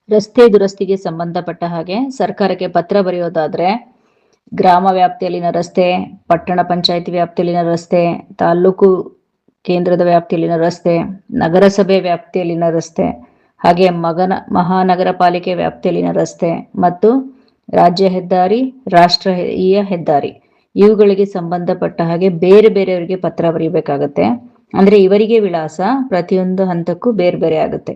ರಸ್ತೆ ದುರಸ್ತಿಗೆ ಸಂಬಂಧಪಟ್ಟ ಹಾಗೆ ಸರ್ಕಾರಕ್ಕೆ ಪತ್ರ ಬರೆಯೋದಾದ್ರೆ ಗ್ರಾಮ ವ್ಯಾಪ್ತಿಯಲ್ಲಿನ ರಸ್ತೆ, ಪಟ್ಟಣ ಪಂಚಾಯಿತಿ ವ್ಯಾಪ್ತಿಯಲ್ಲಿನ ರಸ್ತೆ, ತಾಲೂಕು ಕೇಂದ್ರದ ವ್ಯಾಪ್ತಿಯಲ್ಲಿನ ರಸ್ತೆ, ನಗರಸಭೆ ವ್ಯಾಪ್ತಿಯಲ್ಲಿನ ರಸ್ತೆ, ಹಾಗೆ ಮಹಾನಗರ ಪಾಲಿಕೆ ವ್ಯಾಪ್ತಿಯಲ್ಲಿನ ರಸ್ತೆ ಮತ್ತು ರಾಜ್ಯ ಹೆದ್ದಾರಿ, ರಾಷ್ಟ್ರೀಯ ಹೆದ್ದಾರಿ ಇವುಗಳಿಗೆ ಸಂಬಂಧಪಟ್ಟ ಹಾಗೆ ಬೇರೆ ಬೇರೆಯವರಿಗೆ ಪತ್ರ ಬರೀಬೇಕಾಗತ್ತೆ. ಅಂದ್ರೆ ಇವರಿಗೆ ವಿಳಾಸ ಪ್ರತಿಯೊಂದು ಹಂತಕ್ಕೂ ಬೇರೆ ಬೇರೆ ಆಗುತ್ತೆ.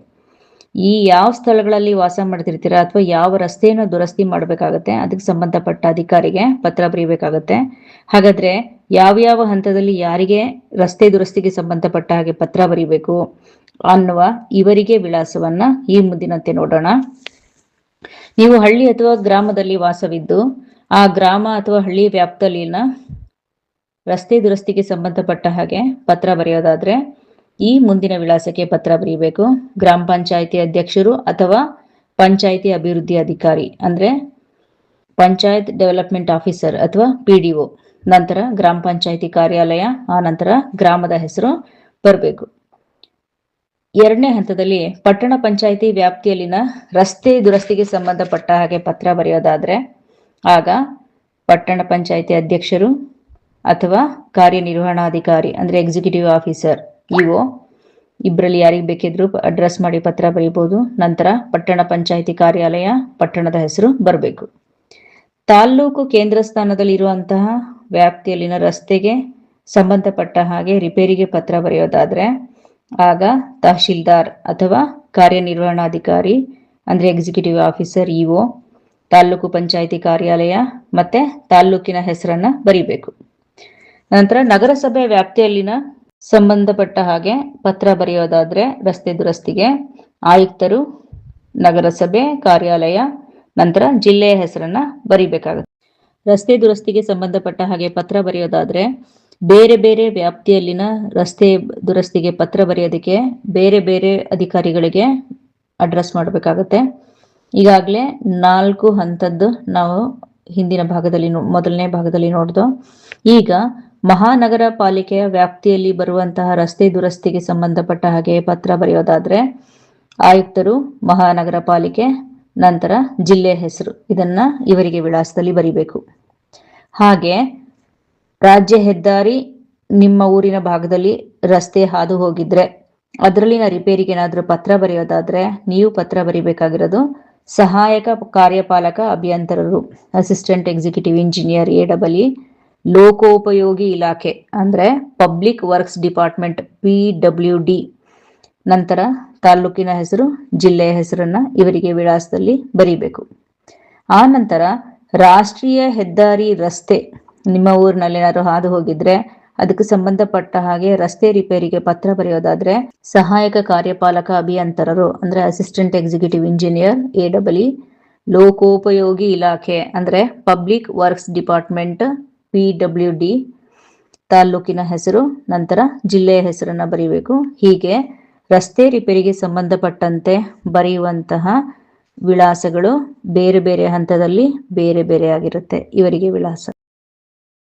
ಈ ಯಾವ ಸ್ಥಳಗಳಲ್ಲಿ ವಾಸ ಮಾಡ್ತಿರ್ತೀರಾ ಅಥವಾ ಯಾವ ರಸ್ತೆಯನ್ನು ದುರಸ್ತಿ ಮಾಡಬೇಕಾಗತ್ತೆ ಅದಕ್ಕೆ ಸಂಬಂಧಪಟ್ಟ ಅಧಿಕಾರಿಗೆ ಪತ್ರ ಬರೀಬೇಕಾಗತ್ತೆ. ಹಾಗಾದ್ರೆ ಯಾವ ಹಂತದಲ್ಲಿ ಯಾರಿಗೆ ರಸ್ತೆ ದುರಸ್ತಿಗೆ ಸಂಬಂಧಪಟ್ಟ ಹಾಗೆ ಪತ್ರ ಬರೀಬೇಕು ಅನ್ನುವ ಇವರಿಗೆ ವಿಳಾಸವನ್ನ ಈ ಮುಂದಿನಂತೆ ನೋಡೋಣ. ನೀವು ಹಳ್ಳಿ ಅಥವಾ ಗ್ರಾಮದಲ್ಲಿ ವಾಸವಿದ್ದು ಆ ಗ್ರಾಮ ಅಥವಾ ಹಳ್ಳಿ ವ್ಯಾಪ್ತಿಯಲ್ಲಿನ ರಸ್ತೆ ದುರಸ್ತಿಗೆ ಸಂಬಂಧಪಟ್ಟ ಹಾಗೆ ಪತ್ರ ಬರೆಯೋದಾದ್ರೆ ಈ ಮುಂದಿನ ವಿಳಾಸಕ್ಕೆ ಪತ್ರ ಬರೀಬೇಕು. ಗ್ರಾಮ ಪಂಚಾಯಿತಿ ಅಧ್ಯಕ್ಷರು ಅಥವಾ ಪಂಚಾಯಿತಿ ಅಭಿವೃದ್ಧಿ ಅಧಿಕಾರಿ ಅಂದ್ರೆ ಪಂಚಾಯತ್ ಡೆವಲಪ್ಮೆಂಟ್ ಆಫೀಸರ್ ಅಥವಾ PDO, ನಂತರ ಗ್ರಾಮ ಪಂಚಾಯಿತಿ ಕಾರ್ಯಾಲಯ, ಆ ನಂತರ ಗ್ರಾಮದ ಹೆಸರು ಬರಬೇಕು. ಎರಡನೇ ಹಂತದಲ್ಲಿ ಪಟ್ಟಣ ಪಂಚಾಯಿತಿ ವ್ಯಾಪ್ತಿಯಲ್ಲಿನ ರಸ್ತೆ ದುರಸ್ತಿಗೆ ಸಂಬಂಧಪಟ್ಟ ಹಾಗೆ ಪತ್ರ ಬರೆಯೋದಾದ್ರೆ ಆಗ ಪಟ್ಟಣ ಪಂಚಾಯಿತಿ ಅಧ್ಯಕ್ಷರು ಅಥವಾ ಕಾರ್ಯನಿರ್ವಹಣಾಧಿಕಾರಿ ಅಂದ್ರೆ ಎಕ್ಸಿಕ್ಯೂಟಿವ್ ಆಫೀಸರ್ ಇಒ ಇಬ್ಬರಲ್ಲಿ ಯಾರಿಗೆ ಬೇಕಿದ್ರು ಅಡ್ರೆಸ್ ಮಾಡಿ ಪತ್ರ ಬರೀಬಹುದು. ನಂತರ ಪಟ್ಟಣ ಪಂಚಾಯಿತಿ ಕಾರ್ಯಾಲಯ, ಪಟ್ಟಣದ ಹೆಸರು ಬರಬೇಕು. ತಾಲ್ಲೂಕು ಕೇಂದ್ರ ಸ್ಥಾನದಲ್ಲಿ ಇರುವಂತಹ ವ್ಯಾಪ್ತಿಯಲ್ಲಿನ ರಸ್ತೆಗೆ ಸಂಬಂಧಪಟ್ಟ ಹಾಗೆ ರಿಪೇರಿಗೆ ಪತ್ರ ಬರೆಯೋದಾದ್ರೆ ಆಗ ತಹಶೀಲ್ದಾರ್ ಅಥವಾ ಕಾರ್ಯನಿರ್ವಹಣಾಧಿಕಾರಿ ಅಂದ್ರೆ ಎಕ್ಸಿಕ್ಯೂಟಿವ್ ಆಫೀಸರ್ ಇಒ, ತಾಲ್ಲೂಕು ಪಂಚಾಯಿತಿ ಕಾರ್ಯಾಲಯ ಮತ್ತೆ ತಾಲ್ಲೂಕಿನ ಹೆಸರನ್ನ ಬರೀಬೇಕು. ನಂತರ ನಗರಸಭೆ ವ್ಯಾಪ್ತಿಯಲ್ಲಿನ ಸಂಬಂಧಪಟ್ಟ ಹಾಗೆ ಪತ್ರ ಬರೆಯೋದಾದ್ರೆ ರಸ್ತೆ ದುರಸ್ತಿಗೆ ಆಯುಕ್ತರು, ನಗರಸಭೆ ಕಾರ್ಯಾಲಯ, ನಂತರ ಜಿಲ್ಲೆಯ ಹೆಸರನ್ನ ಬರೀಬೇಕಾಗುತ್ತೆ. ರಸ್ತೆ ದುರಸ್ತಿಗೆ ಸಂಬಂಧಪಟ್ಟ ಹಾಗೆ ಪತ್ರ ಬರೆಯೋದಾದ್ರೆ ಬೇರೆ ಬೇರೆ ವ್ಯಾಪ್ತಿಯಲ್ಲಿನ ರಸ್ತೆ ದುರಸ್ತಿಗೆ ಪತ್ರ ಬರೆಯೋದಕ್ಕೆ ಬೇರೆ ಬೇರೆ ಅಧಿಕಾರಿಗಳಿಗೆ ಅಡ್ರೆಸ್ ಮಾಡಬೇಕಾಗತ್ತೆ. ಈಗಾಗಲೇ 4 ಹಂತದ್ದು ನಾವು ಹಿಂದಿನ ಭಾಗದಲ್ಲಿ ಮೊದಲನೇ ಭಾಗದಲ್ಲಿ ನೋಡ್ದು. ಈಗ ಮಹಾನಗರ ಪಾಲಿಕೆಯ ವ್ಯಾಪ್ತಿಯಲ್ಲಿ ಬರುವಂತಹ ರಸ್ತೆ ದುರಸ್ತಿಗೆ ಸಂಬಂಧಪಟ್ಟ ಹಾಗೆ ಪತ್ರ ಬರೆಯೋದಾದ್ರೆ ಆಯುಕ್ತರು, ಮಹಾನಗರ ಪಾಲಿಕೆ, ನಂತರ ಜಿಲ್ಲೆ ಹೆಸರು ಇದನ್ನ ಇವರಿಗೆ ವಿಳಾಸದಲ್ಲಿ ಬರೀಬೇಕು. ಹಾಗೆ ರಾಜ್ಯ ಹೆದ್ದಾರಿ ನಿಮ್ಮ ಊರಿನ ಭಾಗದಲ್ಲಿ ರಸ್ತೆ ಹಾದು ಹೋಗಿದ್ರೆ ಅದರಲ್ಲಿನ ರಿಪೇರಿಗೆ ಏನಾದ್ರೂ ಪತ್ರ ಬರೆಯೋದಾದ್ರೆ ನೀವು ಪತ್ರ ಬರೀಬೇಕಾಗಿರೋದು ಸಹಾಯಕ ಕಾರ್ಯಪಾಲಕ ಅಭಿಯಂತರರು, ಅಸಿಸ್ಟೆಂಟ್ ಎಕ್ಸಿಕ್ಯೂಟಿವ್ ಇಂಜಿನಿಯರ್ AEE, ಲೋಕೋಪಯೋಗಿ ಇಲಾಖೆ ಅಂದ್ರೆ ಪಬ್ಲಿಕ್ ವರ್ಕ್ಸ್ ಡಿಪಾರ್ಟ್ಮೆಂಟ್ PWD, ನಂತರ ತಾಲ್ಲೂಕಿನ ಹೆಸರು, ಜಿಲ್ಲೆಯ ಹೆಸರನ್ನ ಇವರಿಗೆ ವಿಳಾಸದಲ್ಲಿ ಬರೀಬೇಕು. ಆ ನಂತರ ರಾಷ್ಟ್ರೀಯ ಹೆದ್ದಾರಿ ರಸ್ತೆ ನಿಮ್ಮ ಊರಿನಲ್ಲಿ ಏನಾದ್ರು ಹಾದು ಹೋಗಿದ್ರೆ ಅದಕ್ಕೆ ಸಂಬಂಧಪಟ್ಟ ಹಾಗೆ ರಸ್ತೆ ರಿಪೇರಿಗೆ ಪತ್ರ ಬರೆಯೋದಾದ್ರೆ ಸಹಾಯಕ ಕಾರ್ಯಪಾಲಕ ಅಭಿಯಂತರರು ಅಂದ್ರೆ ಅಸಿಸ್ಟೆಂಟ್ ಎಕ್ಸಿಕ್ಯೂಟಿವ್ ಇಂಜಿನಿಯರ್ AEE, ಲೋಕೋಪಯೋಗಿ ಇಲಾಖೆ ಅಂದ್ರೆ ಪಬ್ಲಿಕ್ ವರ್ಕ್ಸ್ ಡಿಪಾರ್ಟ್ಮೆಂಟ್ PWD, ತಾಲ್ಲೂಕಿನ ಹೆಸರು, ನಂತರ ಜಿಲ್ಲೆಯ ಹೆಸರನ್ನ ಬರೀಬೇಕು. ಹೀಗೆ ರಸ್ತೆ ರಿಪೇರಿಗೆ ಸಂಬಂಧಪಟ್ಟಂತೆ ಬರೆಯುವಂತಹ ವಿಳಾಸಗಳು ಬೇರೆ ಬೇರೆ ಹಂತದಲ್ಲಿ ಬೇರೆ ಬೇರೆ ಆಗಿರುತ್ತೆ ಇವರಿಗೆ ವಿಳಾಸ.